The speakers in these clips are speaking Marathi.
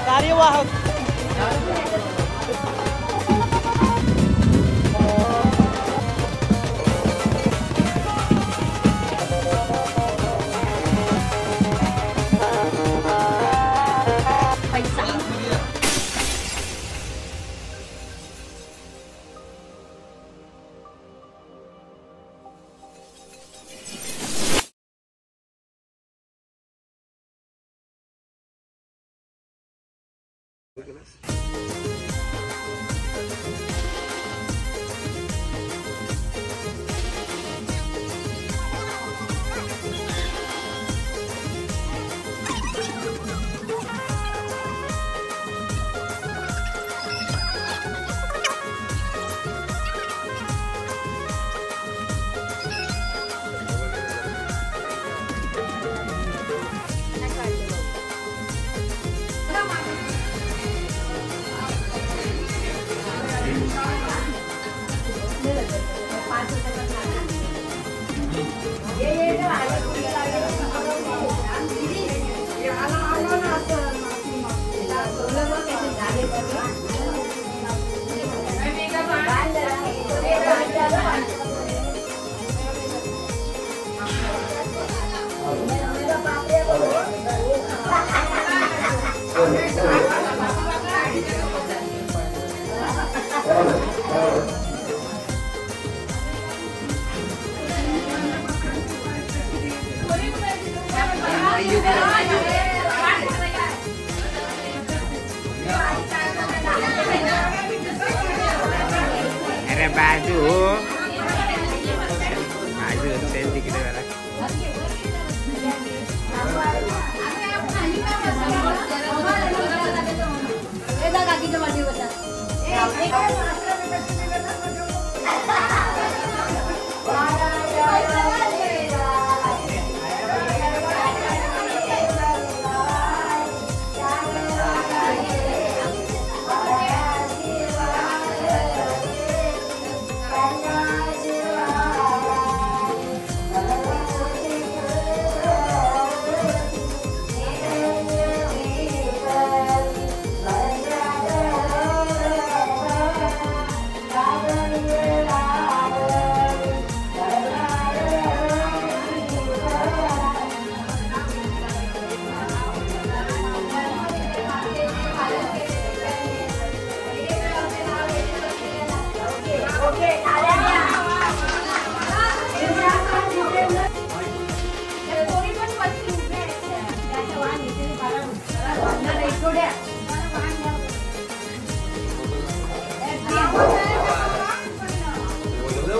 कार्यवाहक ada baju senti gitu kan.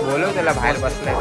बोलो त्याला बाहेर बसलाय.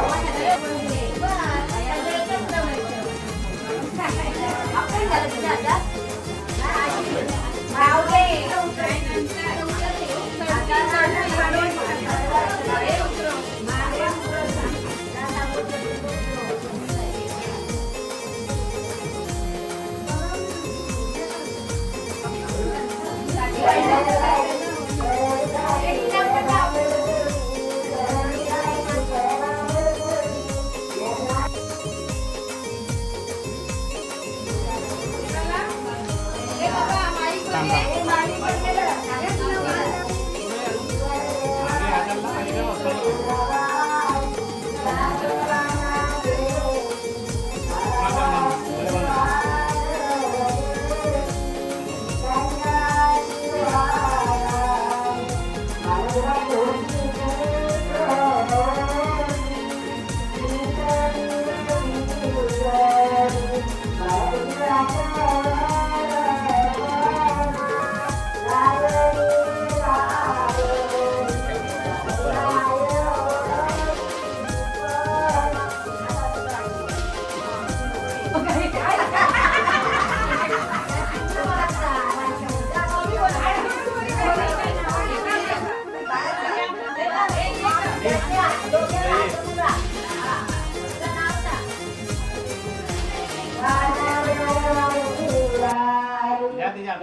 Ya,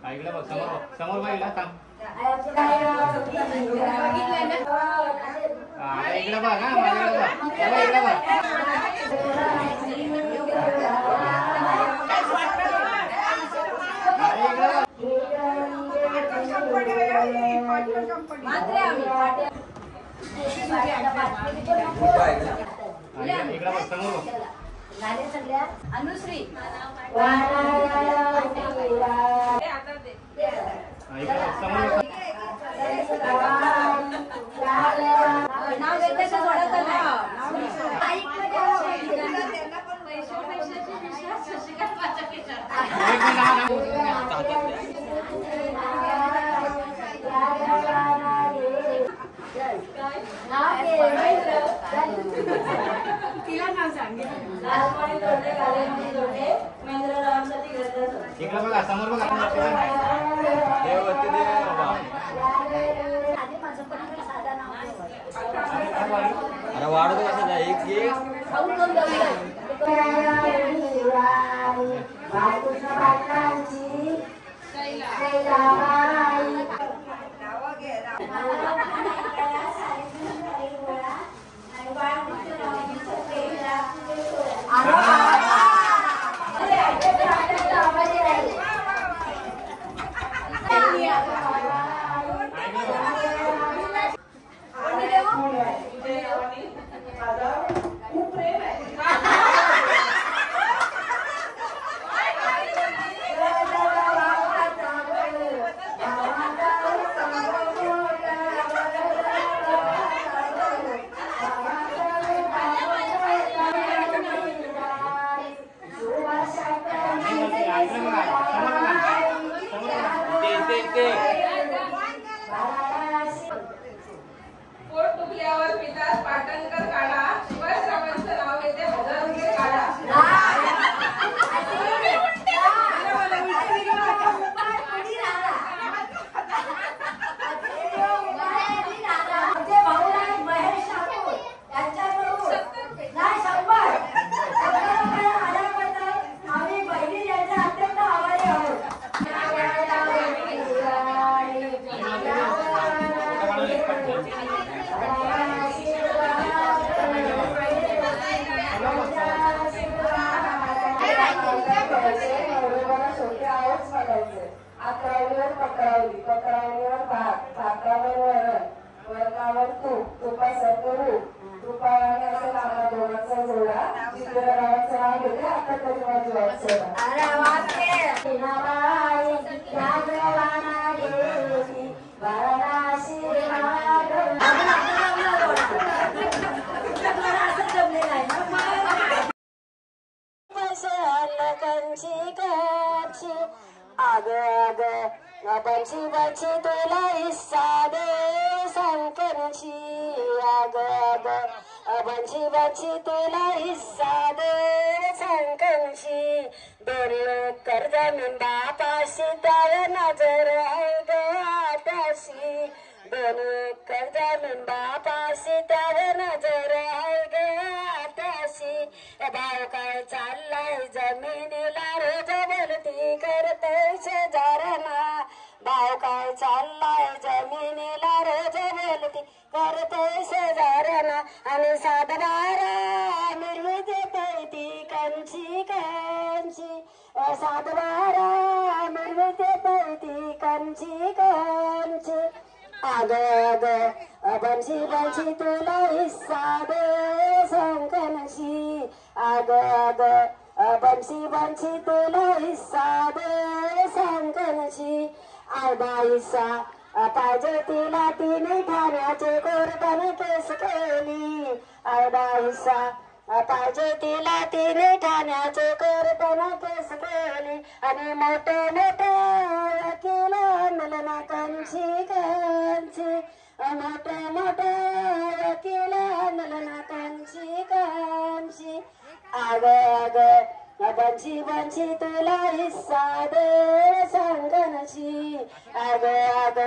इकडे बघ समोर समोर बघ थांब इकडे बघ हा माझ्याकडे बघ इकडे बघ समोर अनुश्री नाव घेतलं सोडत तिला नाव सांगितलं इकडे बघा समोर बघा अरे वाढतो कसं नाही एक बंशी बंशी तुला हिस्सा दे संकनशी आग आग बंशी बंशी तुला हिस्सा दे संकनशी दोन कर जमीन बापाशी त्यावर नजर आहे ग आताशी दोन कर जमीन बापाशी त्यावर नजर आहे ग आताशी भाव काय चाललाय जमिनीला रोज बोलती करते शेजाऱ्यांना भाव काय चाललाय जमिनीला रोज बोलती करते शेजाऱ्यांना आणि सातबारा मिरवते पैती कंची कंची सातबारा मिरवते पैती कंची कंची आग आग बंशी बंशी तुला हिस्सा दे संकनशी आग आग बंशी बंशी तुला हिस्सा दे संकनशी अर्धा हिस्सा पाहिजे तिला तिने ठाण्याचे कोर्टाने केस केली अर्धा हिस्सा पाहिजे तिला तिने ठाण्याचे कोर्टाने केस केली आणि मोठे मोठे वकील आणलं कंची कंची मोठे मोठे वकील आणलं कंची कंची आग आग बंशी बंशी तुला हिस्सा दे संगनशी आग आग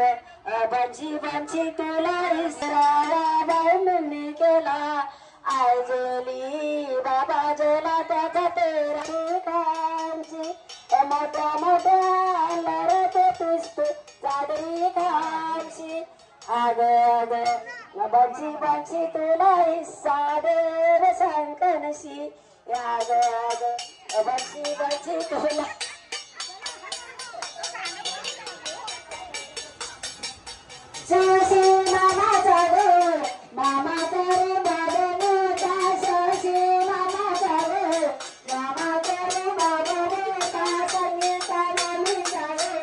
बंशी बंशी तुला हिस्सा बाऊंनी केला आई जेली बाबा जेला त्याचा तेरा ठिकाणची मोठ्या मोठ्या लढत आग बंची बंची तुला हिस्सा दे संकनशी आग बंची बंची तुला शशी मामाचा रे मामाचा रे बाबा शशी मामाचा रे मामाचा रे बाबा संगीता मामीचा रे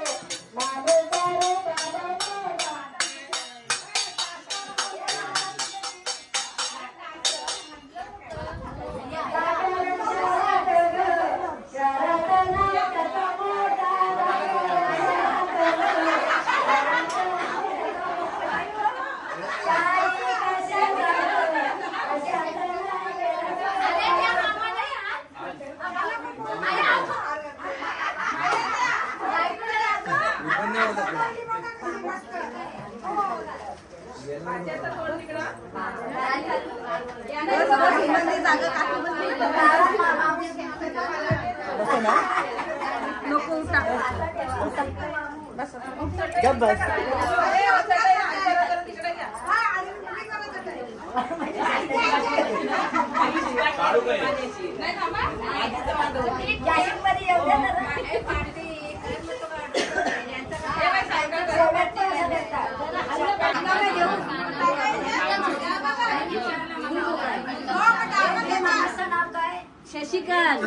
मामीचा रे बाबा शशिकांत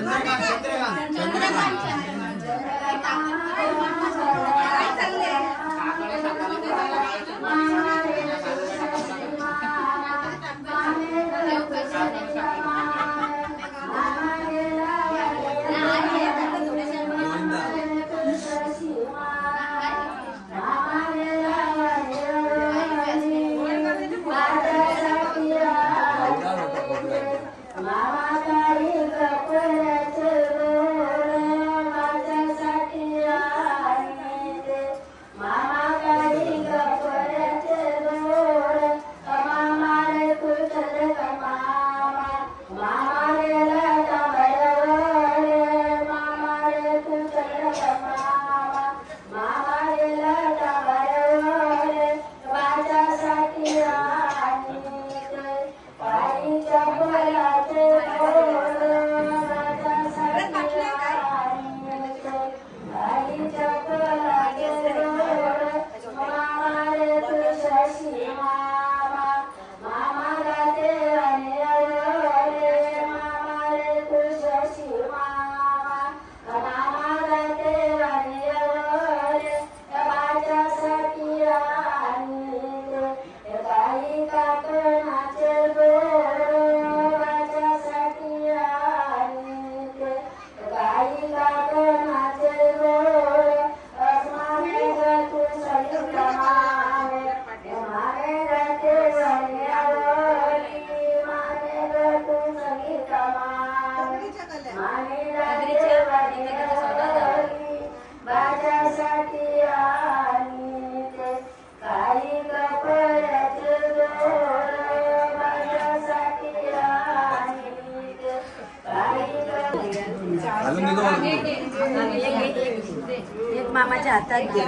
एक मामाच्या हातात घे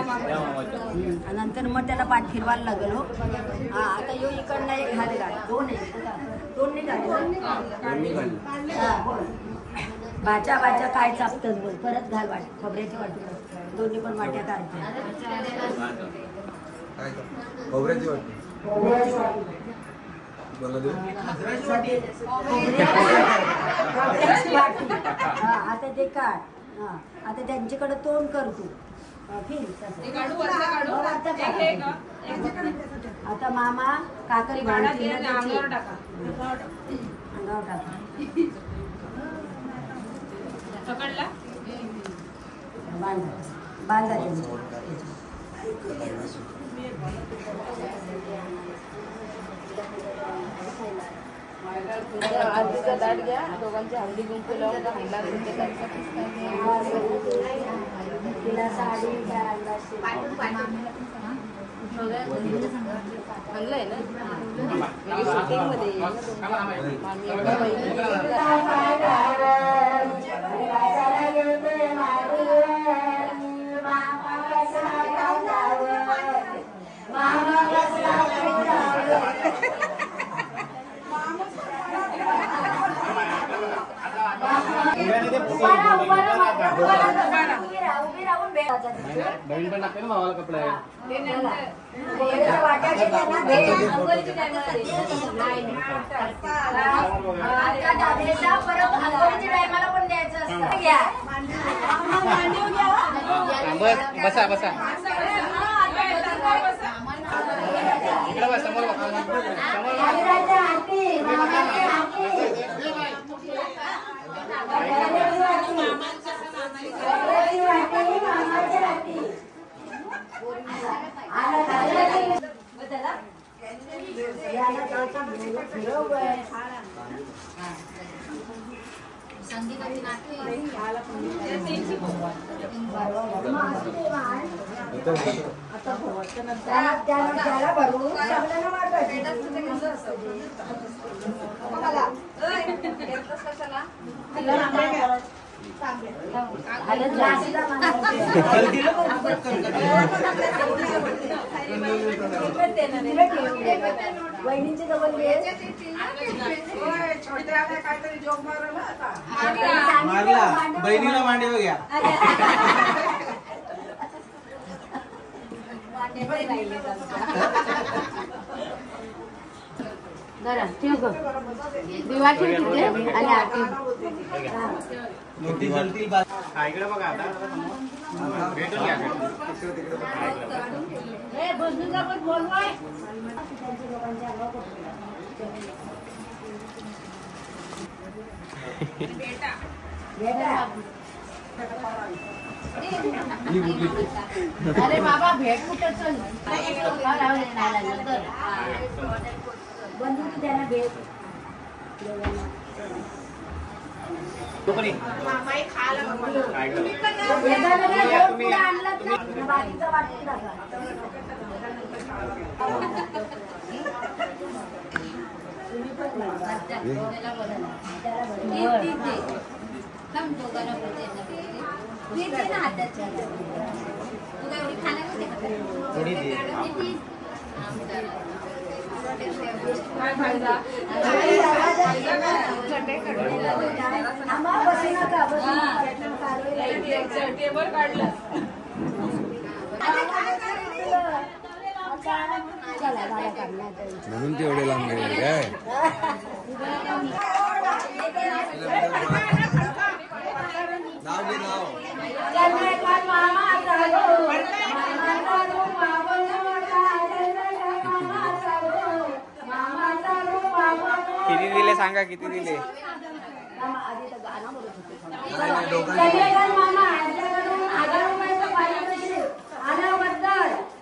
नंतर मग त्याला पाठ फिरवायला लागेल हो. हा आता यो इकडनं एक हात घाल दोन नाही घाल भाच्या भाच्या काय चापतच बोल परत घाल वाट खोबऱ्याची वाटी दोन्ही पण वाट्या काढते खोबऱ्याची वाटी आता ते काढ आता त्यांच्याकडे तोंड कर तू आता मामा काकरी भांडती अंगावर टाका बांधा आरतीचा दाट घ्या दोघांची हळदी कुंकू लावून तिला साडी आणलंय ना शूटिंग मध्ये मामा बहीण पण टाकते ना भावाला कपडे. वाट्याचे त्यांना दे. परत अंघोळीच्या टायमाला पण द्यायचं असतं. घ्या. बसा बसा. इकडे बस समोर बघा. संगीताची नाटके त्याला भरवून सगळ्यांना वाटायचं. वहिनीचे डबल काहीतरी जोक मारला बहिणीला मांडीवर घ्या. दिवा ठेवते आणि आरती. मोठी जलतील बा. हा इकडे बघा आता भेटून घ्या. अरे बाबा भेट कुठं चल. बंधू त्यांना भेट. बाकीचं वाटत थोडी दे. म्हणून तेवढे लांब गेले काय. नाव घे नाव. किती दिले सांगा, किती दिले.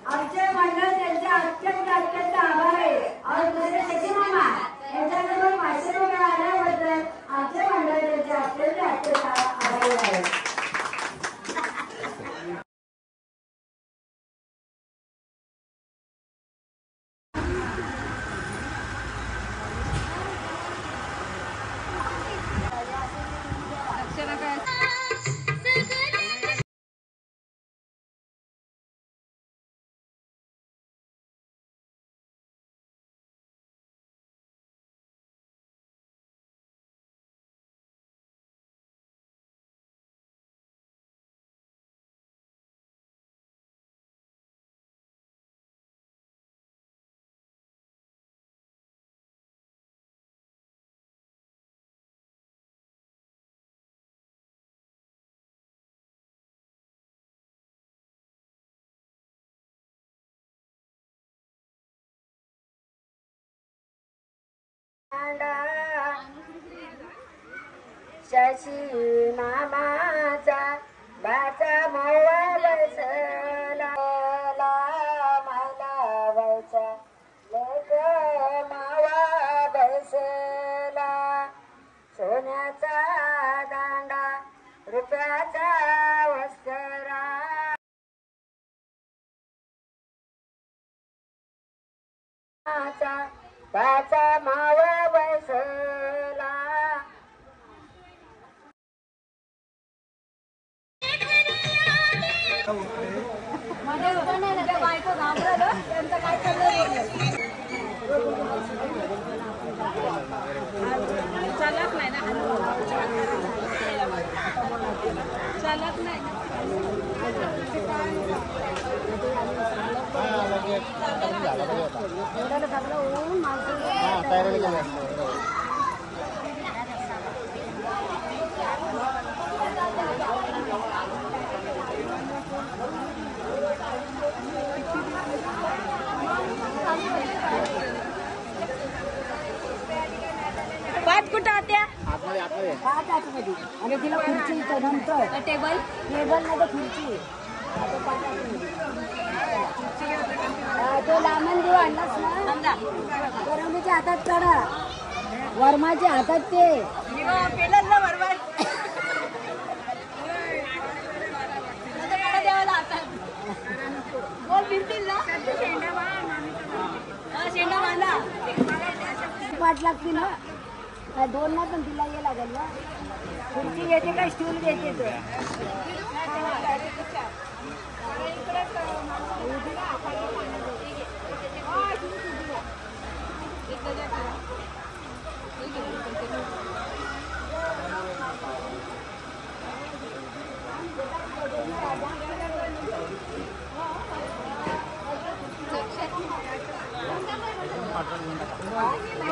आमचे मंडळ त्यांचे अत्यंत अत्यंत आभार आहे. और दुसरे शशी मामा यांच्याकडून 500 रुपये आल्याबद्दल आमचे मंडळ त्यांचे अत्यंत अत्यंत आभारी आहे. शशी मामाचा बाचा मोवा बसला मला वयचा लेक मावा बसला. सोन्याचा दांडा रुपयाचा वस्त्रा बाचा मावा बसला. चालत नाही ना. चालत नाही. एवढ्याला सगळं होऊन माणसं तयारी केली असते. पाच कुठं आत्या आतमध्ये आतमध्ये पाच आतमध्ये आणि तिला खुर्ची नंतर टेबल मध्ये खुर्ची तो लांबण देऊ आणलास ना करवलीच्या हातात काढा वर्माच्या हातात ते पेलं ना वर्मा बोल भिरतील ना शेंडा बांधा पाठ लागते ना काय दोन ना पण तिला ये लागेल ना खुर्ची घेते का स्टूल घेते तो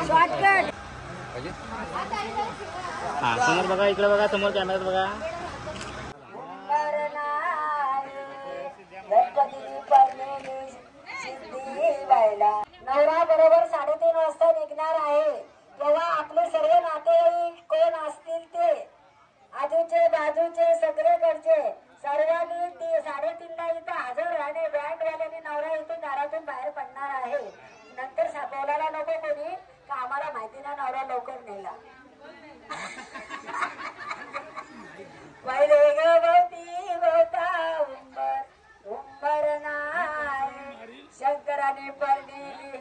शॉर्टकट हा समोर बघा इकडे बघा समोर कॅमेऱ्यात बघा नवरा बरोबर 3:30 वाजता निघणार आहे तेव्हा आपले सर्व नातेवाईक कोण असतील ते आजूचे बाजूचे सगळेकडचे सर्वांनी 3:30ला इथं हजर राहणे बँडवाल्याने नवरा इथून दारातून बाहेर पडणार आहे नंतर बोलायला नको कोणी का आम्हाला माहिती नाही नवरा लवकर नेला पहिले गवती गवता उंबर नाही शंकराने परनेली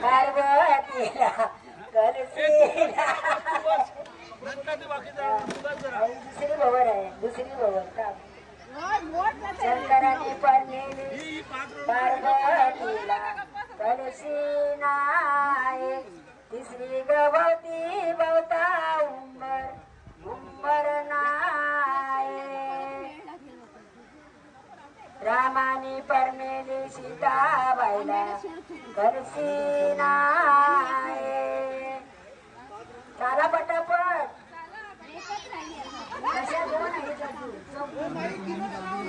पार्वतीला कलसीला दुसरी भवर आहे दुसरी भवर शंकराने परनेली पार्वतीला कलसी नाही तिसरी गवती बवता उंबर नाही रामानी परमेली सीताबाईला कलसी नाही चला पटापट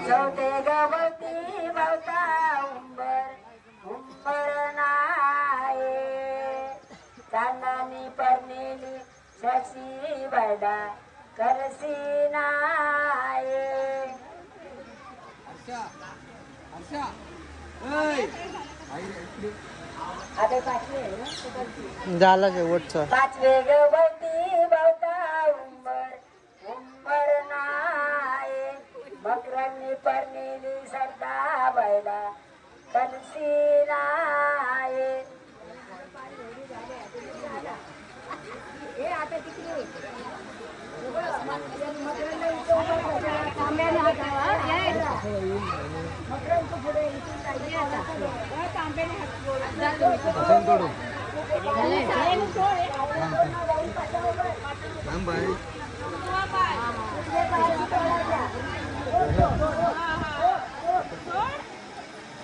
चौथे गवती बवता उंबर नाही चांदणी परनेली शशी बायला कलसी नाही आता पाचवे झालं शेवटचं पाचवे गवती बवता उंबर नाही मकरांनी परनेली सरदा बायला कलसी नाही आता तिकडे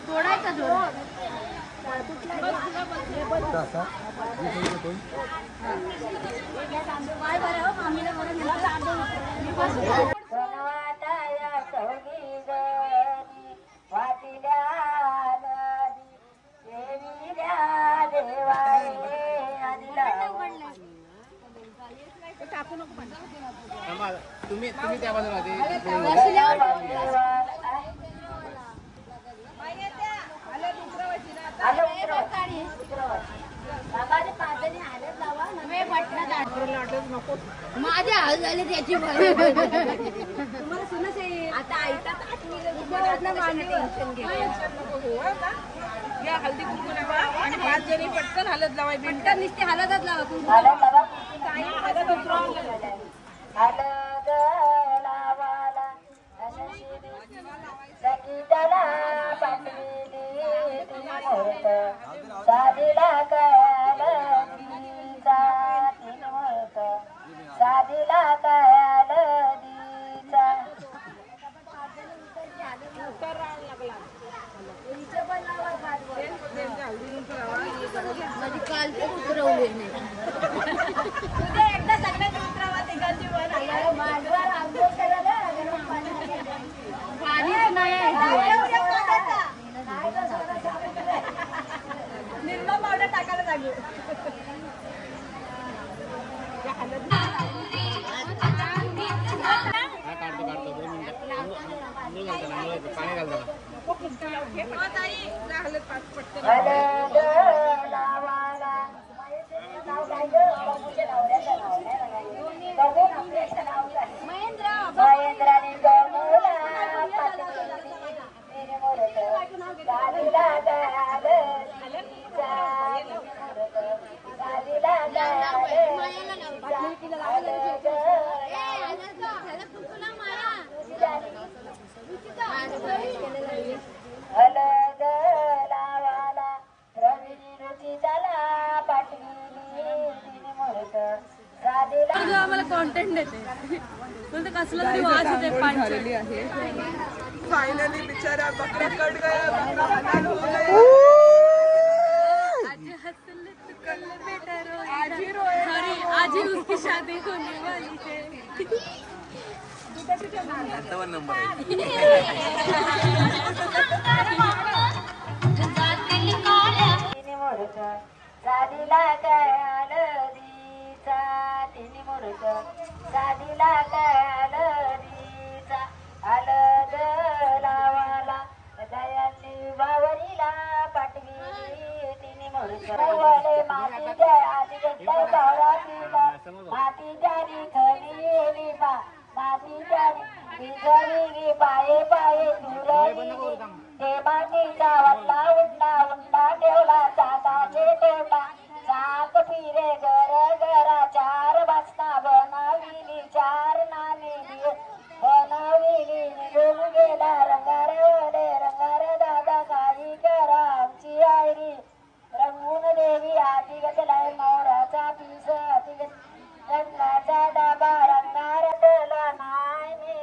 तोडायचा जोड तुम्ही त्या बाजूला माझे हाल झाले त्याची आता ऐकतात हल्दी कुंकू आणि 5 जणी पटकन हलत लावाय पटकन नुसते हलतच लावा साधीला कयाल उद्या एकदा सगळ्यांनी उतरावा तिघांची वर आल्यावर मांडवाला आंघोळ करायला गरम पाणी पाणीच नाही निर्मा पावडर टाकायला लागू हा काढतो 2 मिनिटं आंघोळ घालतो पाणी घालतो ताई हलत पटकन आम्हाला कॉन्टेंट देते बोलते कसलं तरी वास होते पाणी आहे फाइनली बेचारा बकरा कट गया, बकरा हलाल हो गया। आज हसल तो कल बेटा रोए अरे आज ही उसकी शादी होने वाली है साडीला काय हळदीचा तिने मुरत साडीला काय हळदीचा हळद लावाला दयानी बावरीला पाठवी तिने मुरत वळे मातीच्या आधी घेतला बावरा तिला मातीच्या खरी बा मातीच्या भिजली पाये पाये तुरली ते मातीचा वल्ला उडला उडला ठेवला चाकाचे ठेवला चाक फिरे घर घरा 4 वाजता बनविली 4 नाणी बनविली निघून गेला रंगार दादा काही करा आमची आयरी रंगून देवी हाती घेतलाय मोराचा पीस हाती रंगाचा डबा रंगार टला नाही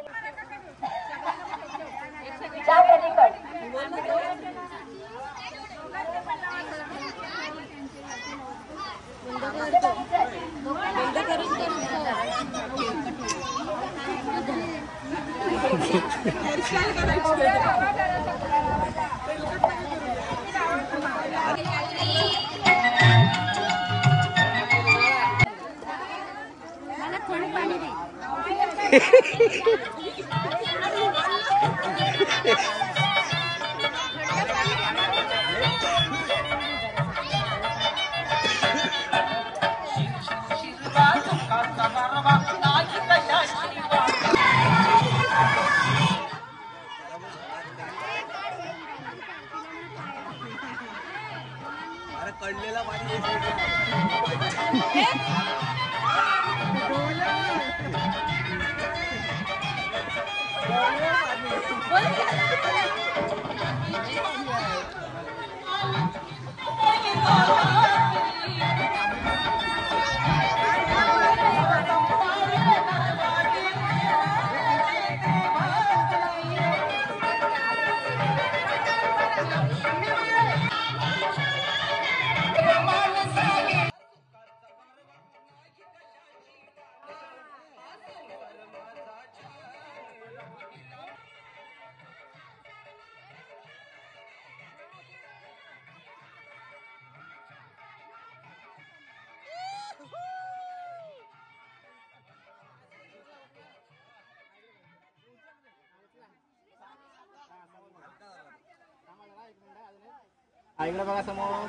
मला थोडं पाणी दे कडलेला पाणी इकडे बघा समोर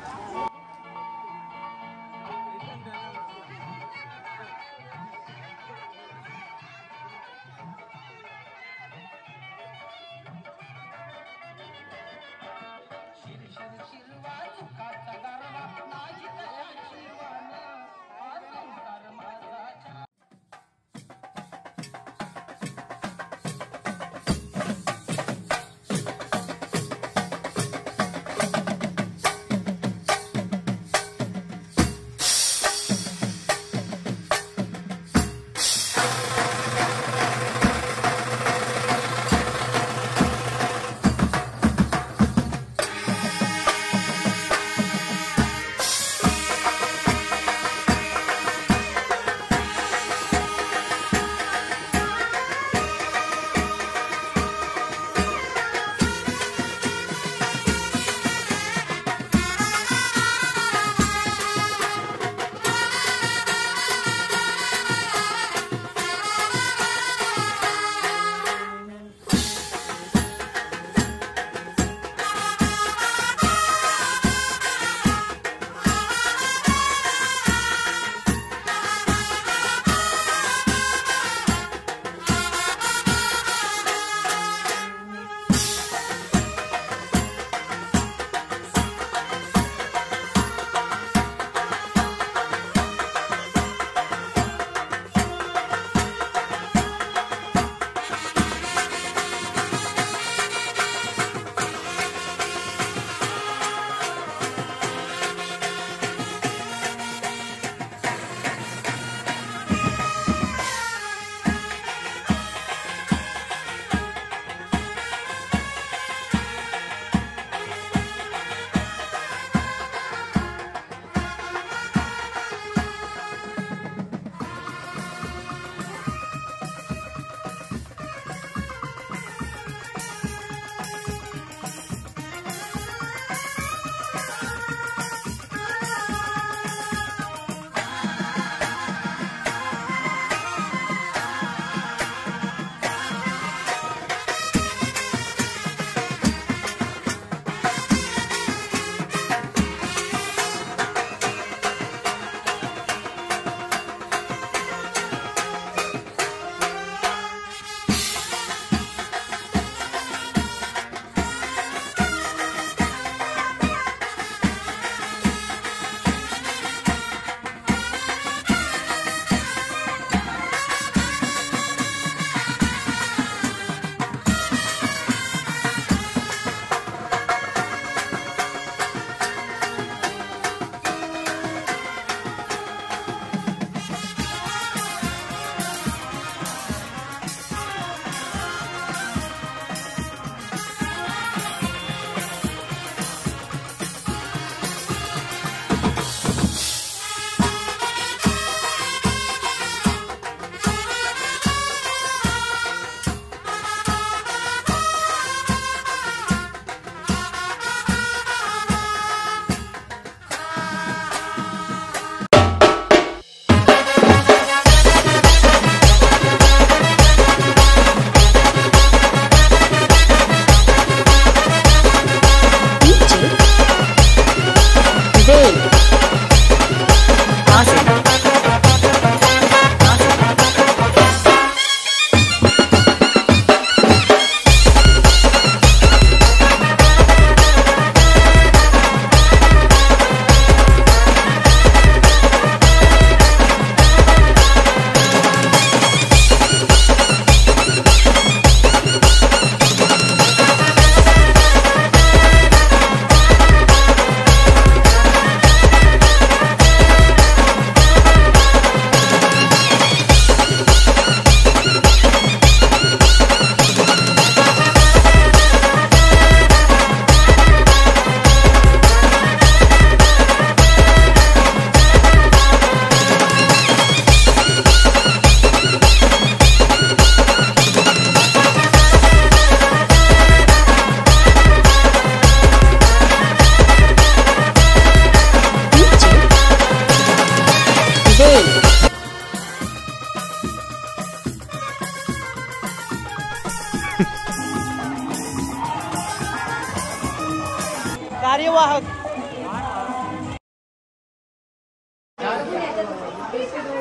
कार्यवाहक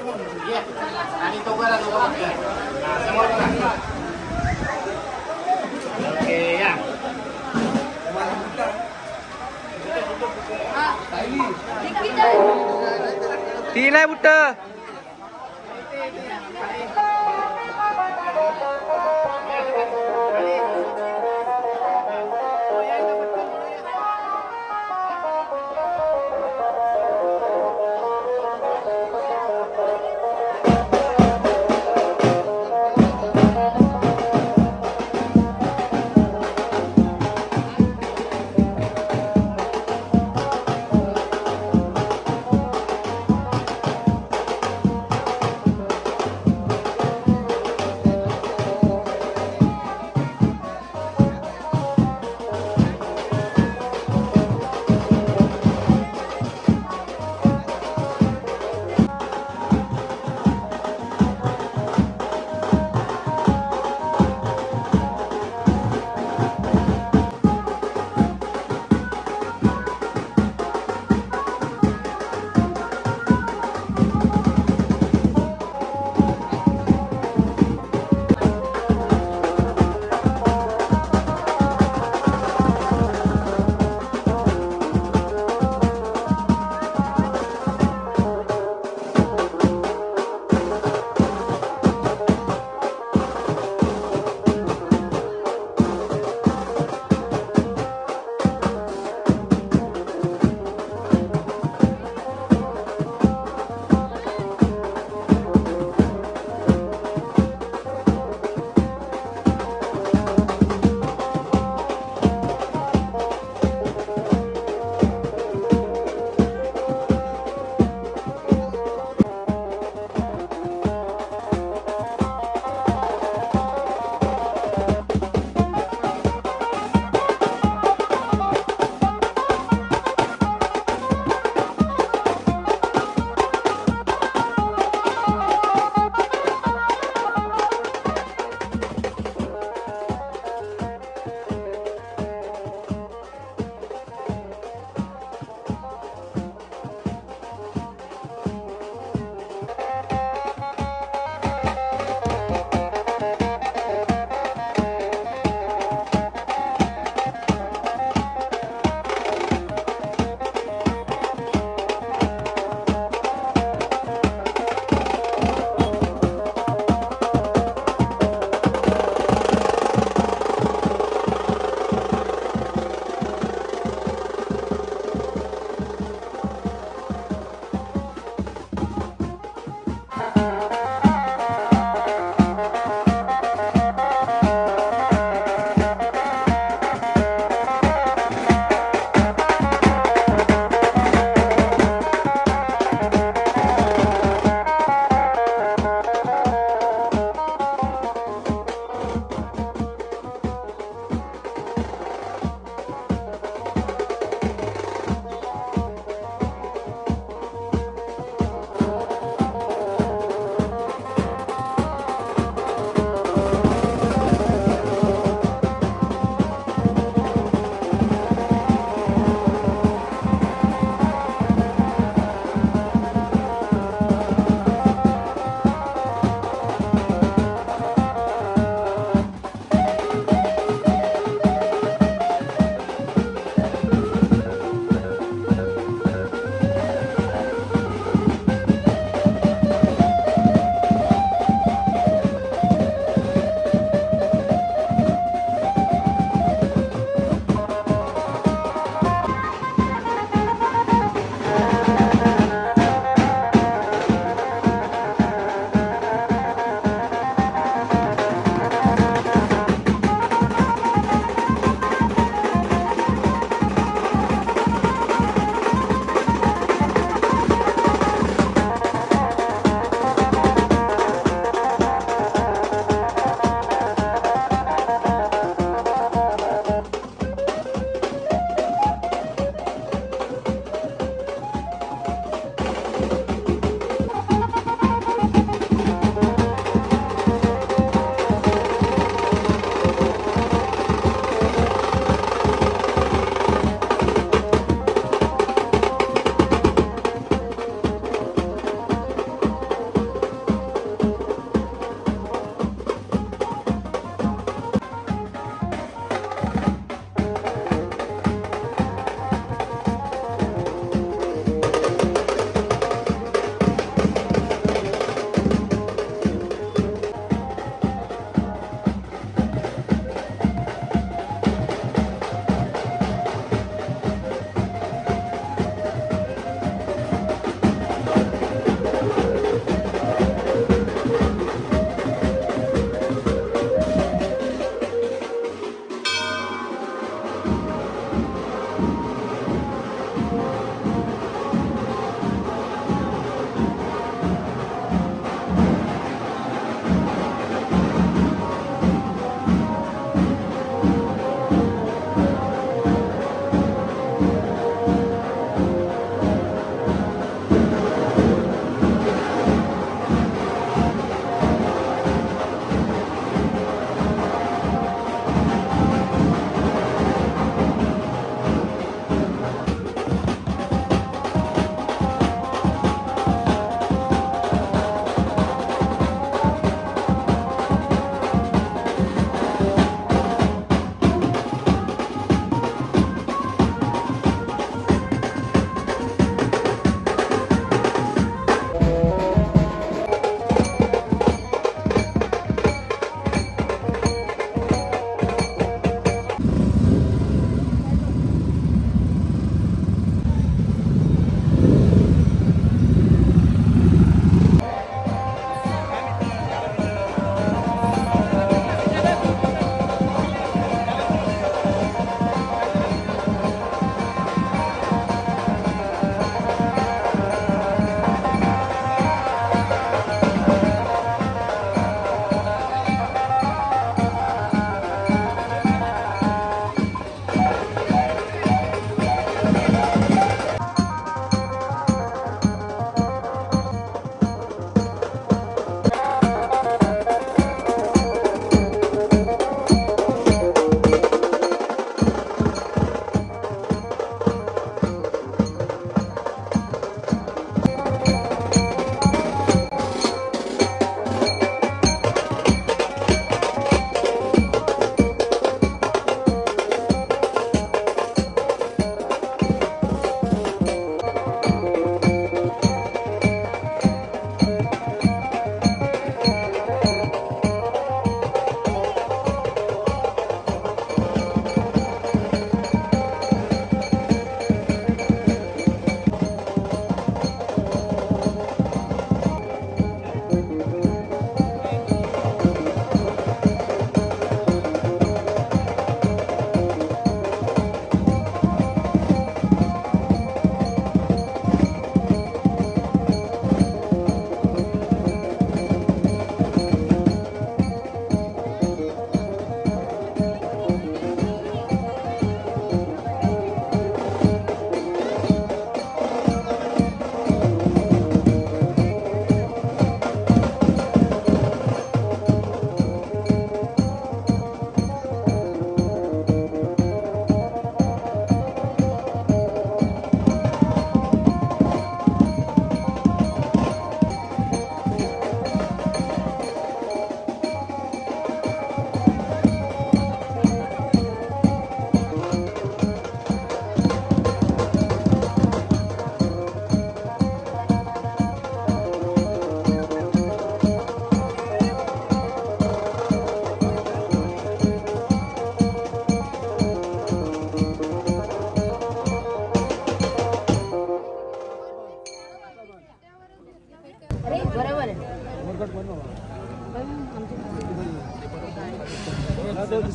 आणि तो करा समोर बघा. ओके या ती नाही बुट्ट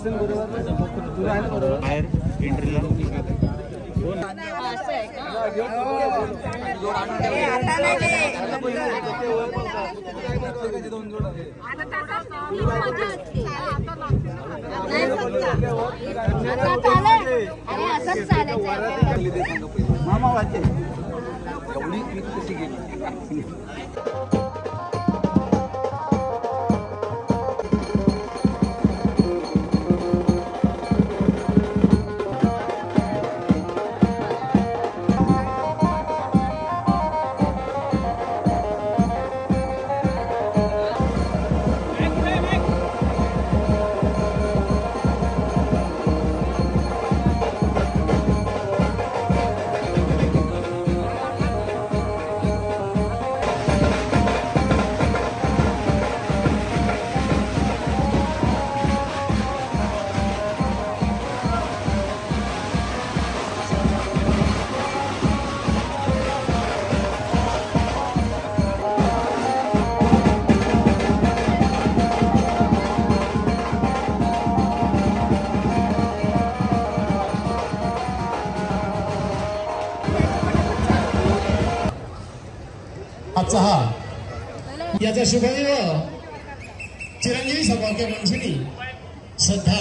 बाहेर एंट्रीला मामा वाचे एवढी कशी गेली आजचा हा याचा शुभदेव चिरंजीवी सौभाग्य मंजिनी श्रद्धा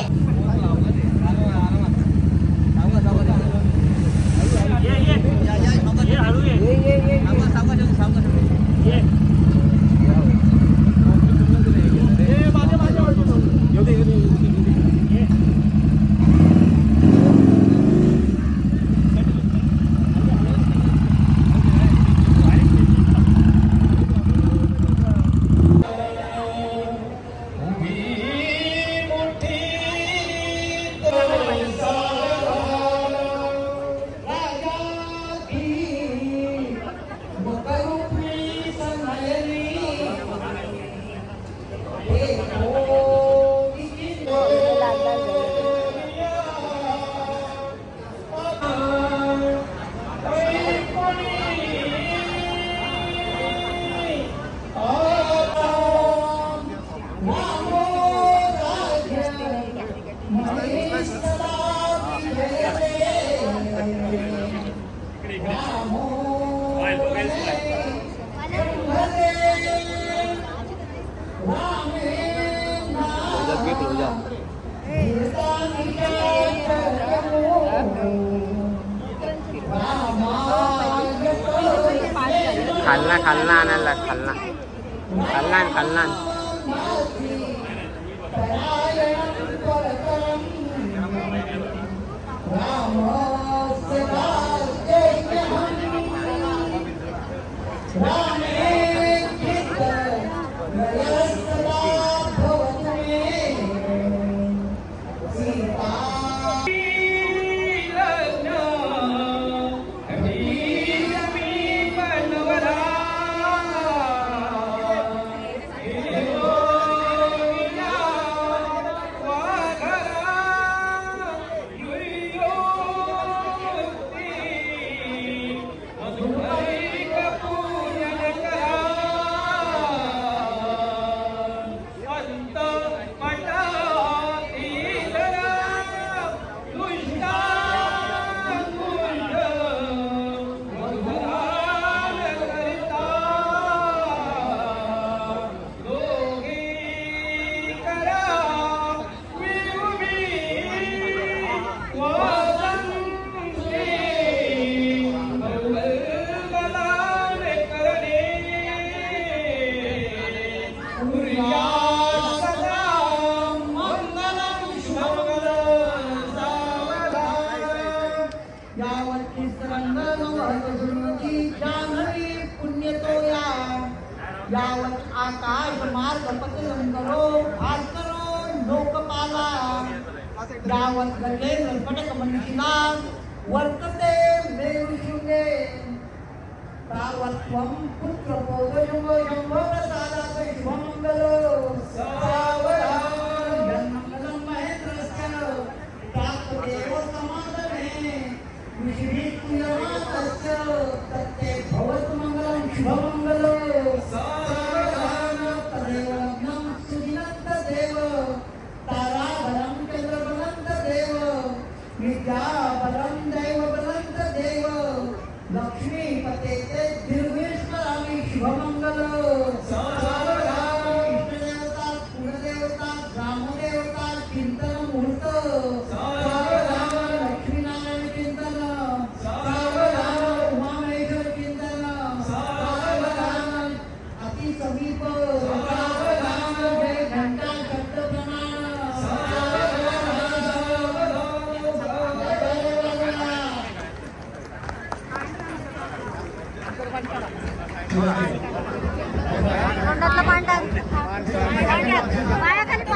खालना खालना आणायला खालना खालना खालना यावत आकाश मार्ग पतंगरो भास्करो लोकपाला यावत गजेंद्र पटक मंजिला वर्तते मेरुशुगे तावत त्वं पुत्र पौगयुगो यंगो प्रसादात शुभमंगलो सावधान मंगलम महेंद्रस्य प्राप्तदेव समादने विश्रीकुयमातस्य तत्ते भवतु मंगलम शुभमंगलो सावधान तदेव लग्नं सुदिनन्त देव ताराधरं चंद्र विद्या बलं दैव बलंत देव लक्ष्मी पते ते दीर्घेश्वरामी शुभमंगल सावधान इष्टदेवता कुलदेवता ग्रामदेवता चिंतन मुहूर्त सावधान लक्ष्मीनारायण चिंतन सावधान उमामहेश्वर चिंतन सावधान अति समीप सावधान जय घंटा शब्द प्रमाण तोंडातलं पांढर पायाखाली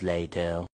later.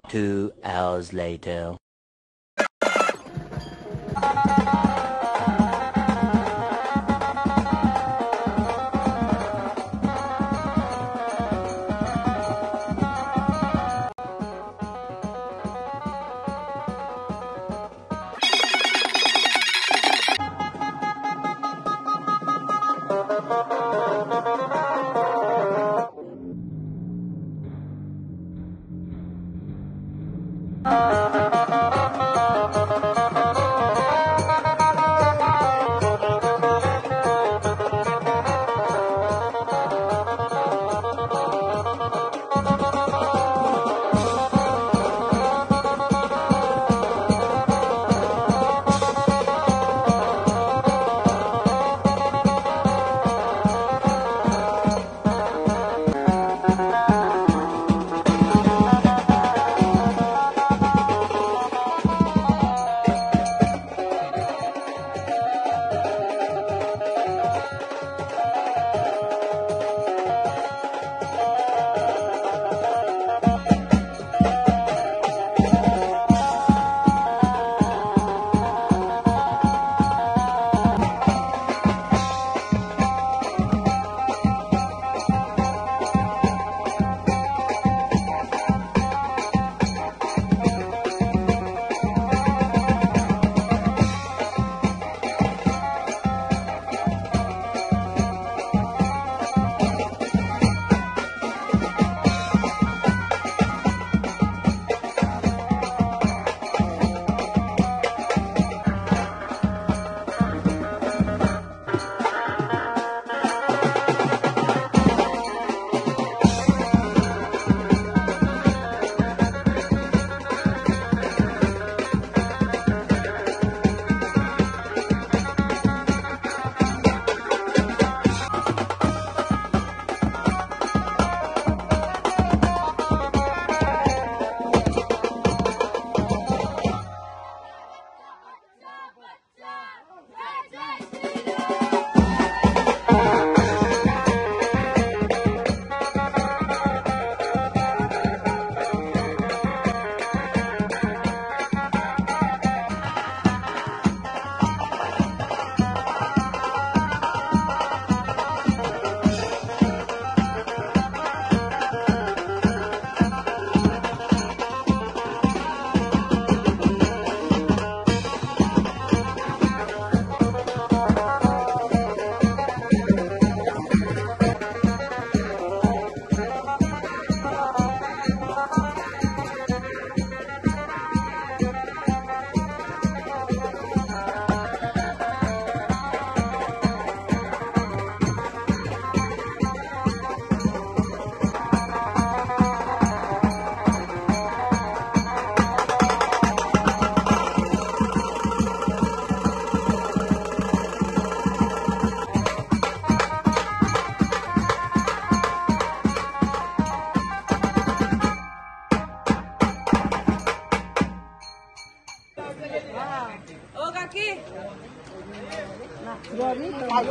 2 hours later.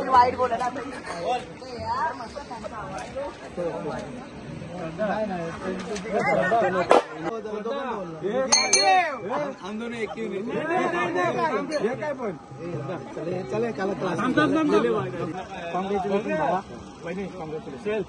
वाईट बोलायला आंदोलन एक पण चले कॉंग्रॅच्युलेशन भावा बहिणी कॉंग्रॅच्युलेशन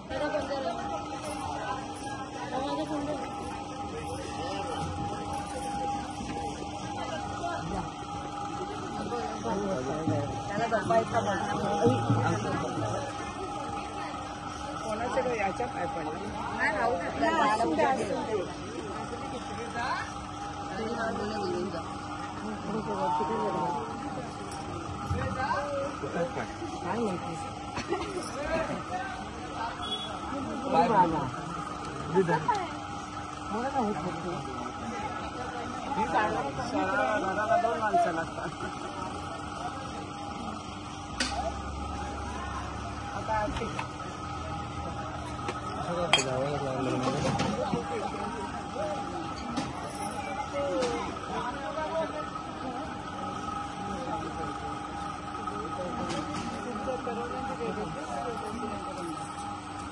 कोणाच्या याच्यात काय पडलं दोन माणसं लागतात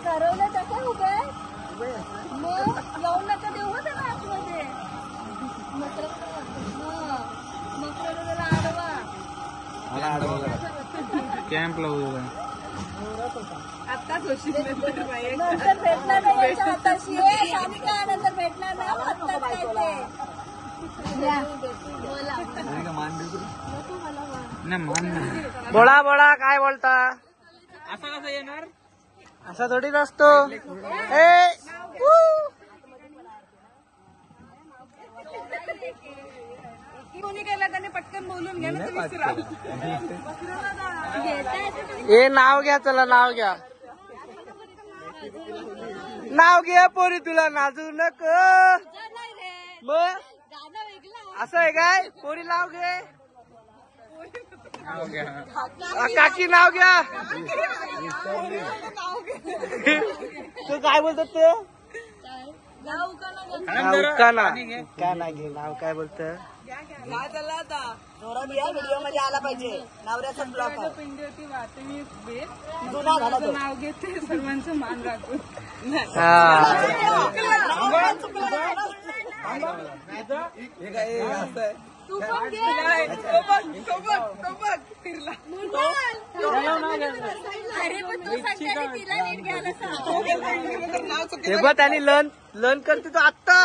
करवलं तर काय उभे मग जाऊन नका देऊ त्याला आतमध्ये कॅम्प लावू आताच होशील नंतर बाई. नंतर भेटणार नाही याच्या हाताशी. सानिका नंतर भेटणार ना आत्ताच काय ते. बोला बोला काय बोलता. असं कसं येणार असा थोडी नसतो. कोणी गेला त्याने पटकन बोलून घ्या ना ते विसरा. ए नाव घ्या चला नाव घ्या. नाव घ्या पोरी तुला नाचू नको. मग असं आहे काय पोरी नाव घे. काकी नाव घ्या. तू काय बोलतात ते का ना घे नाव काय बोलत. व्हिडिओ मध्ये आला पाहिजे. नवऱ्याचा ब्लॉक पिंडी होती वाटे मी बेत नाव घेते सर्वांचं मान राखून. तू पण घे. सोबत फिरला. अरे पण तू सांगते तिला नीट घ्यायला सांग. हे बघ त्यांनी लन करते तो आत्ता.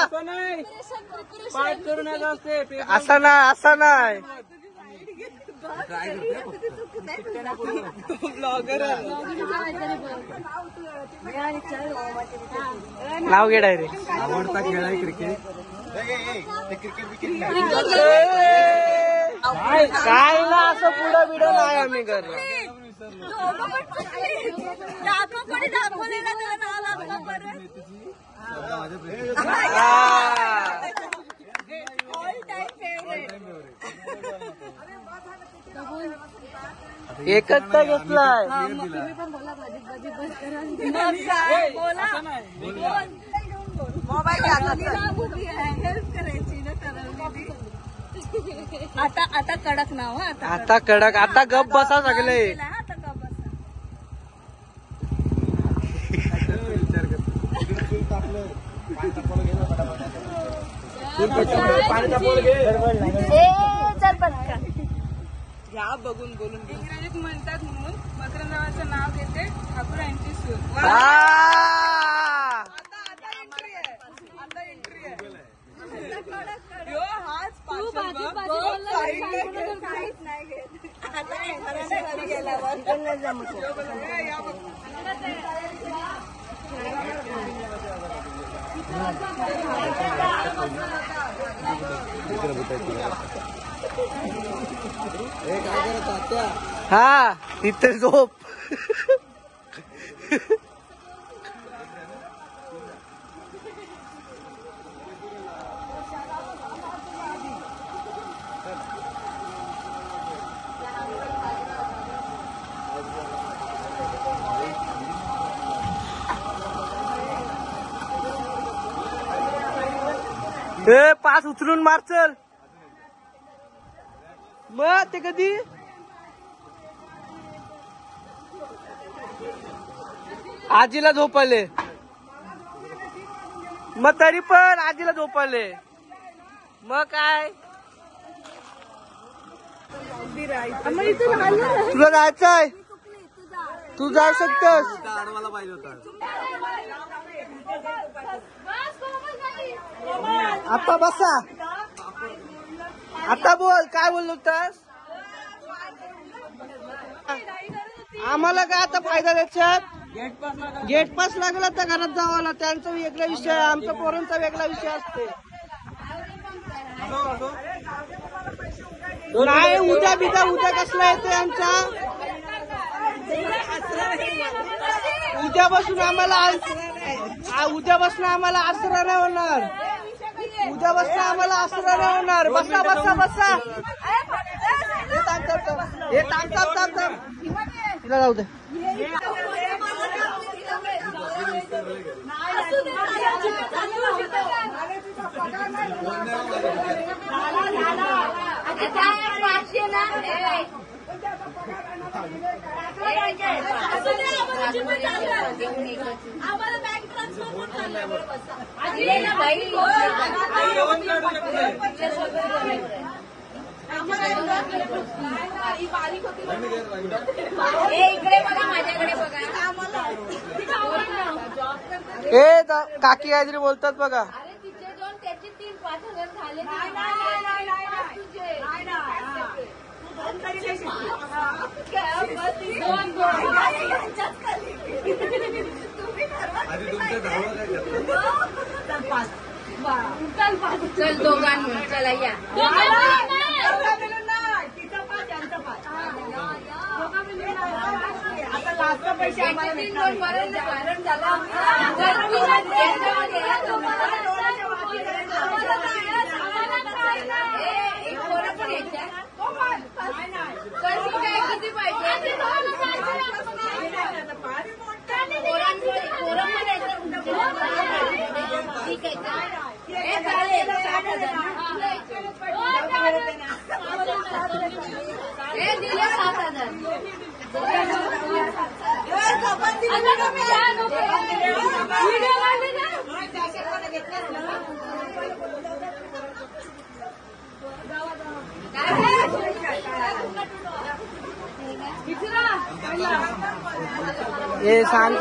असा नाही असा नाही. नाव घे डायरेक्ट. आवडता खेळ आहे क्रिकेट. काय ना असं पुढं बिडं नाही आम्ही करणार. दाखवले ना तुला नाव लागलं परत. All time favourite. एकच तर घेतलाय. मोबाईल हेल्प करायची ना ठरवलेली. आता कडक नाव. आता कडक. आता गप बसा सगळे. आता गप बसा. चल पटकन घ्या बघून बोलून. इंग्रजीत म्हणतात म्हणून मकरंद नावाचं नाव घेते ठाकूर यांची सून. आता एंट्री आहे. काहीच नाही घेत. आता घरी गेल्यावर हा तिथे झोप. पाच उचलून मार चल. मग ते कधी आजीला झोपले. मग तरी पण आजीला झोपले. मग काय तुला जायचंय. तू जाऊ शकतोस. आडवाला पाहिजे होता. आता बसा. आता बोल काय बोललो होतास. आम्हाला काय आता फायदा त्याच्यात. गेट पास लागला तर घरात जावाला. त्यांचा वेगळा विषय आहे. आमच्या पोरांचा वेगळा विषय असते. नाही उद्या बिद्या उद्या कसला येते आमचा. उद्यापासून आम्हाला आसरा नाही होणार. उद्यापासून आम्हाला आसरा नाही होणार. बसा बसा बसा. हे थांब तिला जाऊ दे. आम्हाला बँक ट्रान्सफर इकडे बघा माझ्याकडे बघा. काकी काहीतरी बोलतात बघा. अरे तिचे 2 त्याचे 3 5,000 झाले. चल दोघांना चला या. किती पाहिजे ठीक आहे चालेल. 7,000 दिले 7,000. हे सांग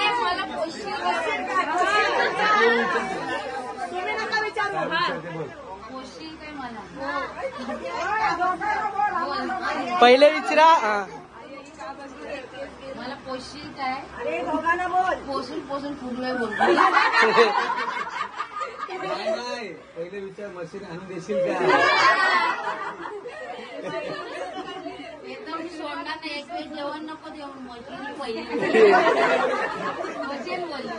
मला पोषी काय मला पहिले विचारा. मला पोषी काय पोसून फुगलोय बोलतो. पहिले विचार मशीन आणून देशील का? एकदम सोडणार नाही. एक वेळ जेवण नको देऊन मशीन पहिले मशीन बोलली.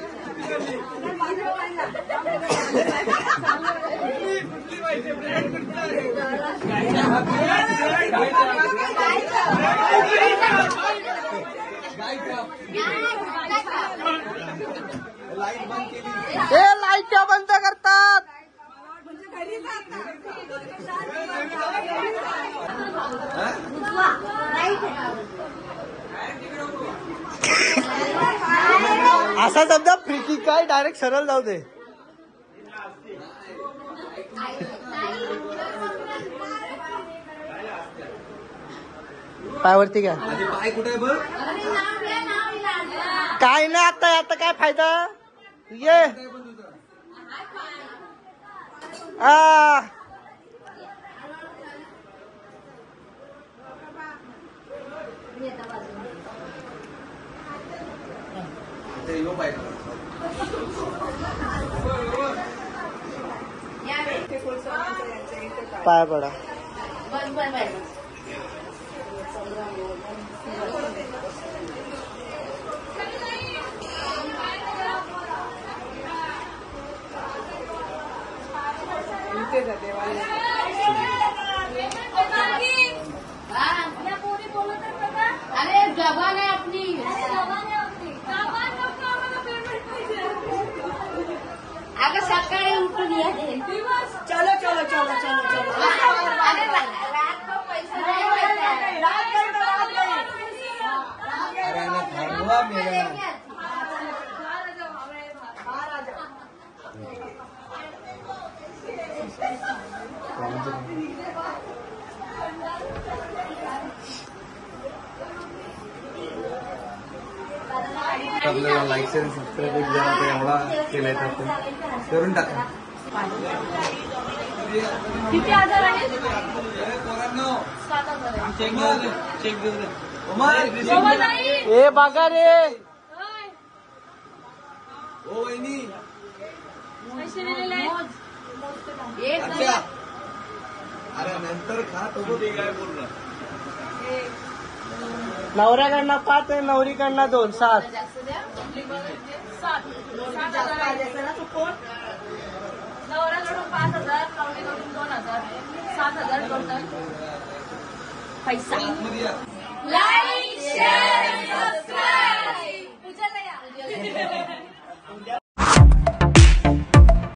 लाईट बंद करतात. असा समजा फ्री काय डायरेक्ट सरळ जाऊ दे. पायावरती घ्या. पाय कुठे बघ. काय नाही आता काय फायदा. ये पाय पडा. अरे जबान आहे आपली. अगं सकाळी उठून या. चलो चलो चलो चलो चलो. अरे रात को पैसा नाही आपल्याला लाईक शेअर सबस्क्राईब एवढा केलाय तर करून टाका. किती आजार आहे? चेक देऊ दे. ए बघा रे. ओ वहिनी अच्छा. अरे नंतर खा तो काय बोलणार. नवऱ्याकडनं 5 आणि नवरीकडनं 2 7. नवऱ्याकडून 5,000 नवरीकडून 2,000 7,000 टोटल पैसा.